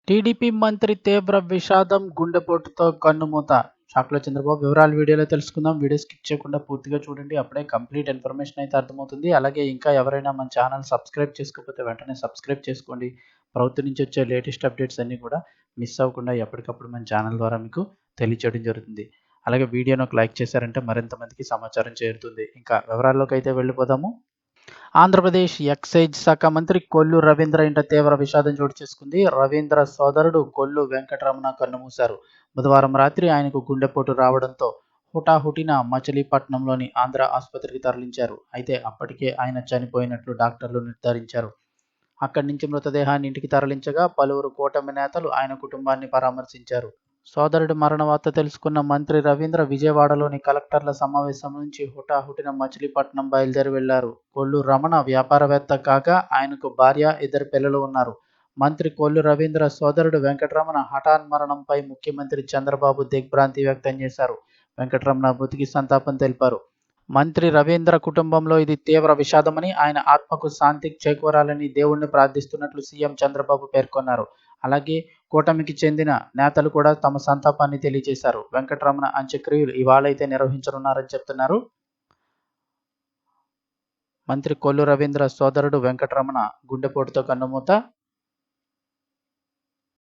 TDP మంత్రి తీవ్ర విషాదం, గుండెపోటుతో కన్నుమూత. షాక్‌లో చంద్రబాబు వివరాలు వీడియోలో తెలుసుకుందాం. వీడియో స్కిప్ చేయకుండా పూర్తిగా చూడండి. అప్పుడే కంప్లీట్ ఇన్ఫర్మేషన్ అయితే అర్థమవుతుంది. అలాగే ఇంకా ఎవరైనా మన ఛానల్ సబ్స్క్రైబ్ చేసుకోకపోతే వెంటనే సబ్స్క్రైబ్ చేసుకోండి. ప్రభుత్వం నుంచి వచ్చే లేటెస్ట్ అప్డేట్స్ అన్నీ కూడా మిస్ అవ్వకుండా ఎప్పటికప్పుడు మన ఛానల్ ద్వారా మీకు తెలియచేయడం జరుగుతుంది. అలాగే వీడియోని ఒక లైక్ చేశారంటే మరింత మందికి సమాచారం చేరుతుంది. ఇంకా వివరాల్లోకి అయితే వెళ్ళిపోదాము. ఆంధ్రప్రదేశ్ ఎక్సైజ్ శాఖ మంత్రి కొల్లు రవీంద్ర ఇంట తీవ్ర విషాదం చోటు చేసుకుంది. రవీంద్ర సోదరుడు కొల్లు వెంకటరమణ కన్నుమూశారు. బుధవారం రాత్రి ఆయనకు గుండెపోటు రావడంతో హుటాహుటిన మచిలీపట్నంలోని ఆంధ్ర ఆసుపత్రికి తరలించారు. అయితే అప్పటికే ఆయన చనిపోయినట్లు డాక్టర్లు నిర్ధారించారు. అక్కడి నుంచి మృతదేహాన్ని ఇంటికి తరలించగా పలువురు కూటమి నేతలు ఆయన కుటుంబాన్ని పరామర్శించారు. సోదరుడి మరణ వార్త తెలుసుకున్న మంత్రి రవీంద్ర విజయవాడలోని కలెక్టర్ల సమావేశం నుంచి హుటాహుటిన మచిలీపట్నం బయలుదేరి వెళ్లారు. కొల్లు రమణ వ్యాపారవేత్త కాగా ఆయనకు భార్య, 2 పిల్లలు ఉన్నారు. మంత్రి కొల్లు రవీంద్ర సోదరుడు వెంకటరమణ హఠాన్మరణంపై ముఖ్యమంత్రి చంద్రబాబు దిగ్భ్రాంతి వ్యక్తం చేశారు. వెంకటరమణ మృతికి సంతాపం తెలిపారు. మంత్రి రవీంద్ర కుటుంబంలో ఇది తీవ్ర విషాదమని, ఆయన ఆత్మకు శాంతి చేకూరాలని దేవుణ్ణి ప్రార్థిస్తున్నట్లు సీఎం చంద్రబాబు పేర్కొన్నారు. అలాగే కూటమికి చెందిన నేతలు కూడా తమ సంతాపాన్ని తెలియజేశారు. వెంకటరమణ అంత్యక్రియలు ఇవాళైతే నిర్వహించనున్నారని చెప్తున్నారు. మంత్రి కొల్లు రవీంద్ర సోదరుడు వెంకటరమణ గుండెపోటుతో కన్నుమూత.